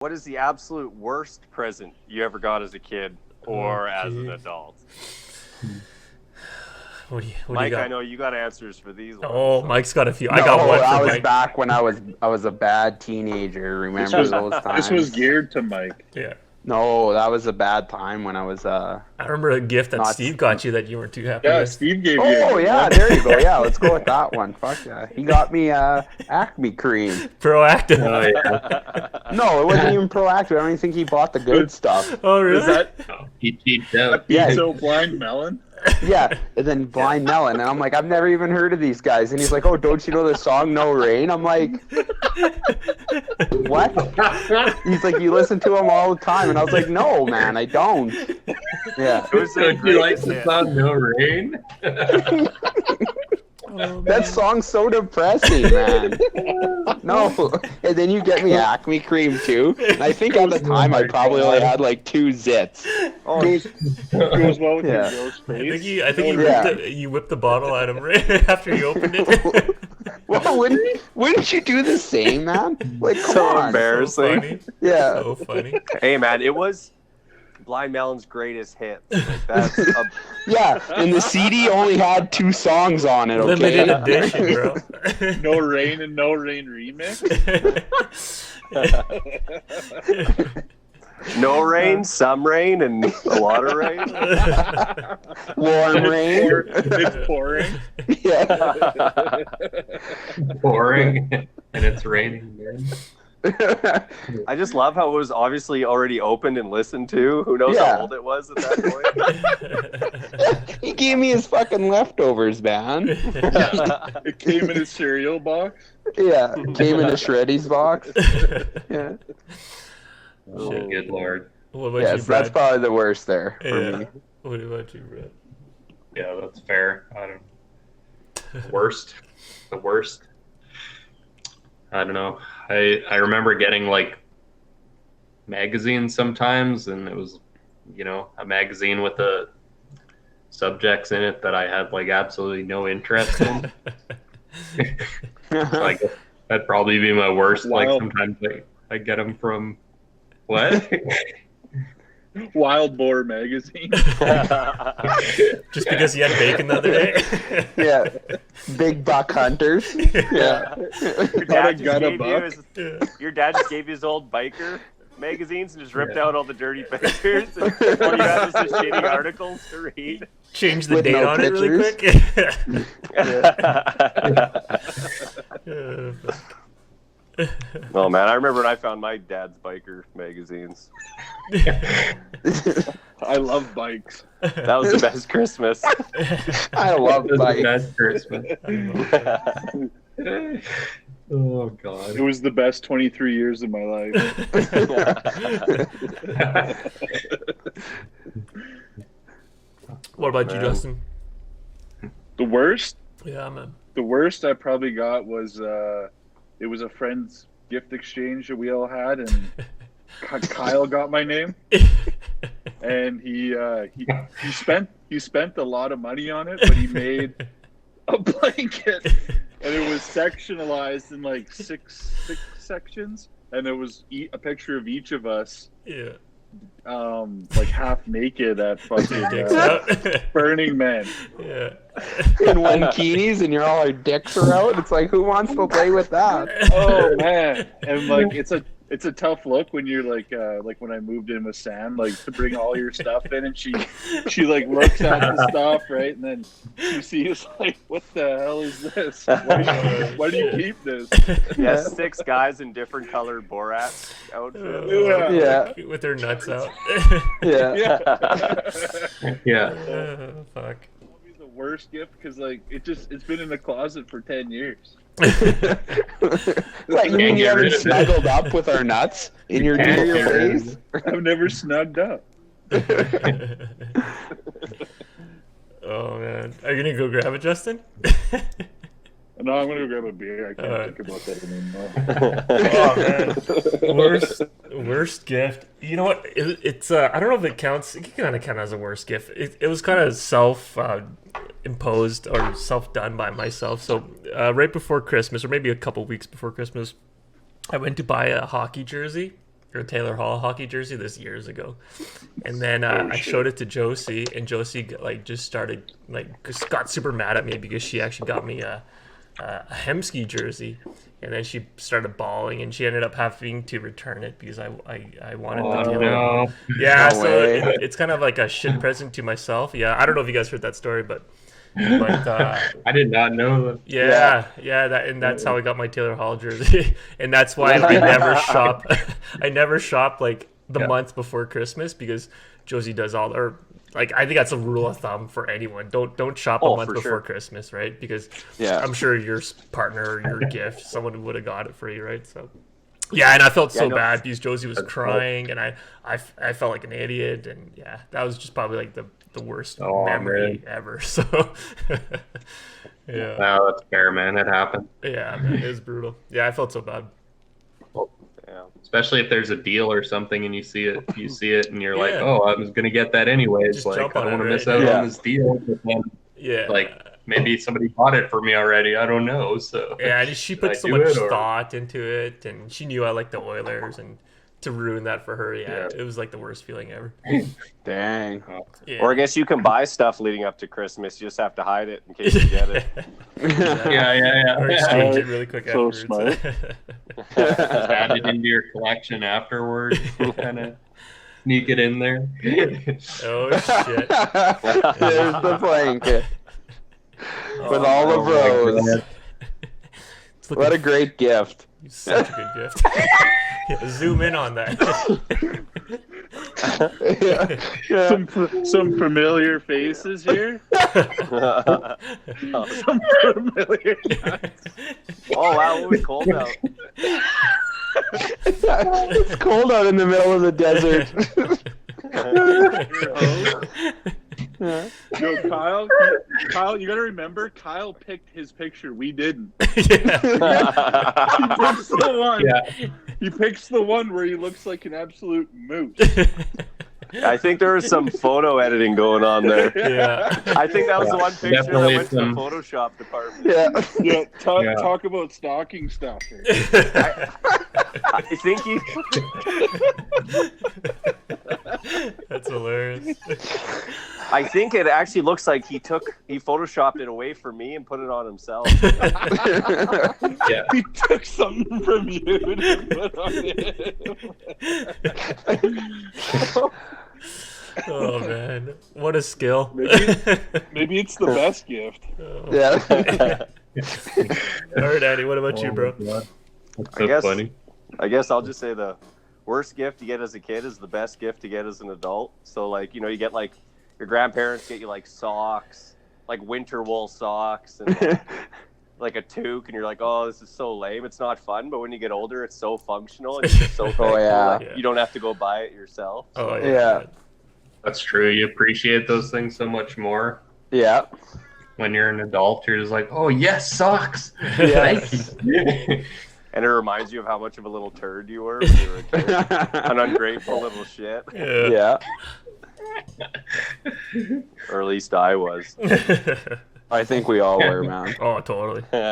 What is the absolute worst present you ever got as a kid or as an adult? What do you Mike, got? I know you got answers for these ones. Oh, Mike's got a few. I No, got one I for was Mike. back when I was a bad teenager. Remember those times? This was geared to Mike. Yeah. No, that was a bad time when I was I remember a gift that Not- Steve got you that you weren't too happy Yeah, with. Steve gave you. Oh yeah, there you go. Yeah, let's go with that one. Fuck yeah. He got me Acme cream. Proactive. Oh, yeah. No, it wasn't even proactive. I don't even think he bought the good stuff. Oh, really? Is that He cheats out. Yeah. so blind melon? Yeah, and then Blind Melon, and I'm like, I've never even heard of these guys. And he's like, oh, don't you know the song No Rain? I'm like, what? He's like, you listen to them all the time, and I was like, no, man, I don't. Yeah, It was So a do you like great the hit. song No Rain? Oh, that man. song's so depressing, man. No, and then you get me Acme cream too. And I think at the time I probably only had like 2 zits. Oh, Goes well with Yeah. your girl's I think face. you, I think you, Yeah. whipped the bottle at him right after you opened it. Well, wouldn't you do the same, man? Like, come So on. embarrassing. So funny. Yeah. So funny. hey, man, it was Blind Melon's greatest hit. Like, that's a, Yeah, and the CD only had 2 songs on it, okay? Limited edition, bro. No Rain and No Rain remix. no rain, some rain, and a lot of rain. Warm rain. It's pouring. Yeah. Boring. And it's raining. Man. I just love how it was obviously already opened and listened to. Who knows Yeah. how old it was at that point? He gave me his fucking leftovers, man. It came in a cereal box. Yeah, came in a Shreddies box. Yeah. Oh, good lord. What about Yes, you, Brad? that's probably the worst there for Yeah. me. What about you, Brad? Yeah, that's fair. I don't. Worst. The worst. I don't know. I remember getting like magazines sometimes, and it was, a magazine with the subjects in it that I had like absolutely no interest in. So I guess that'd probably be my worst. Like Wow. sometimes I get them from what? Wild Boar magazine. Just because you had bacon the other day? Yeah. Big buck hunters. Yeah. Your Gotta dad, just gut a gave you buck. his, your dad just gave you his old biker magazines and just ripped out all the dirty pictures. And all you had was the shitty articles to read. Change the With date no on it really pictures. quick. Oh man, I remember when I found my dad's biker magazines. I love bikes. That was the best Christmas. I love That's the bikes. best Christmas. Oh It god. was the best 23 years of my life. What about you, Man. Justin? The worst? Yeah, man. The worst I probably got was it was a friend's gift exchange that we all had, and Kyle got my name, and he spent a lot of money on it, but he made a blanket, and it was sectionalized in like six sections, and there was a picture of each of us, Yeah. like half naked at fucking Dicks out. Burning Man. Yeah. In one keenies and our dicks are out. It's like, who wants to play with that? Oh man, and like it's a tough look when you're like when I moved in with Sam, like to bring all your stuff in, and she like looks at the stuff, right, and then she sees like, what the hell is this? Why do you keep this? Yes, 6 guys in different colored Borat outfits. Yeah. Yeah. With their nuts out. Yeah. Yeah. Fuck. Probably the worst gift because like it's been in the closet for 10 years. Like, you mean you get haven't rid of it. snuggled up with our nuts in your Can't near your get rid of face? I've never snugged up. Oh man, are you gonna go grab it, Justin? No, I'm gonna go grab a beer. I can't Alright. think about that anymore. Oh man, worst gift. You know what? It's I don't know if it counts. It can kind of count as a worst gift. It was kind of self imposed or self done by myself. So right before Christmas, or maybe a couple weeks before Christmas, I went to buy a hockey jersey or Taylor Hall hockey jersey this years ago, and then I showed it to Josie, and Josie like just started like just got super mad at me because she actually got me a Hemsky jersey, and then she started bawling, and she ended up having to return it because I wanted the Taylor Hall. no. Yeah, No so way. it's kind of like a shit present to myself. Yeah, I don't know if you guys heard that story, but I did not know that. yeah, that's how I got my Taylor Hall jersey, and that's why I never shop. I never shop like the month before Christmas because Josie does all, or like I think that's a rule of thumb for anyone. Don't shop a Oh, month for before sure. Christmas, right? Because Yeah. I'm sure your partner or your gift, someone would have got it for you, right? So. Yeah, and I felt so no. bad because Josie was crying, and I felt like an idiot, and yeah, that was just probably like the worst Oh, memory man. ever. So, yeah, No, that's fair, man. It happened. yeah, man, it was brutal. Yeah, I felt so bad. Yeah. Especially if there's a deal or something and you see it, and you're like, Yeah. oh, I was gonna get that anyways. Just Like, jump I on don't it, want to miss right? out Yeah. on this deal. But then, Yeah, like, maybe somebody bought it for me already. I don't know. So yeah, and she put I so do much it, or- thought into it, and she knew I liked the Oilers, and to ruin that for her, yeah, it was like the worst feeling ever. Dang. Yeah. Or I guess you can buy stuff leading up to Christmas. You just have to hide it in case you get it. yeah. Or exchange it really quick So afterwards. Just add it into your collection afterwards. Kind of sneak it in there. Oh shit! There's the blanket with Oh, all the Oh my bros. God. it's looking What a great gift. such a good gift. Yeah, zoom in on that. Some familiar faces here. Some familiar. Oh wow, it was cold out. It's cold out in the middle of the desert. Yo, Kyle, you gotta remember, Kyle picked his picture. We didn't. Yeah. He picks the one. Yeah. He picks the one where he looks like an absolute moose. I think there was some photo editing going on there. Yeah. I think that was the one picture Definitely that went to the some- Photoshop department. Yeah. Yeah, talk, Yeah. talk about stocking stuffer. I think he. That's hilarious. I think it actually looks like he photoshopped it away from me and put it on himself. Yeah. He took something from you to put on him. Oh man, what a skill. Maybe it's the best gift. Yeah. All right, Andy, what about you, bro? That's I so guess- funny. I guess I'll just say the worst gift you get as a kid is the best gift to get as an adult. So like, you get like your grandparents get you like socks, like winter wool socks and like a toque, and you're like, oh, this is so lame. It's not fun. But when you get older, it's so functional and you're just so thankful yeah. that you don't have to go buy it yourself. Oh Yeah. That's true. You appreciate those things so much more Yeah. when you're an adult. You're just like, oh yes, socks. Yeah. Thank you. And it reminds you of how much of a little turd you were when you were a kid. An ungrateful little shit. Yeah. Yeah. Or at least I was. I think we all were, man. Oh, totally.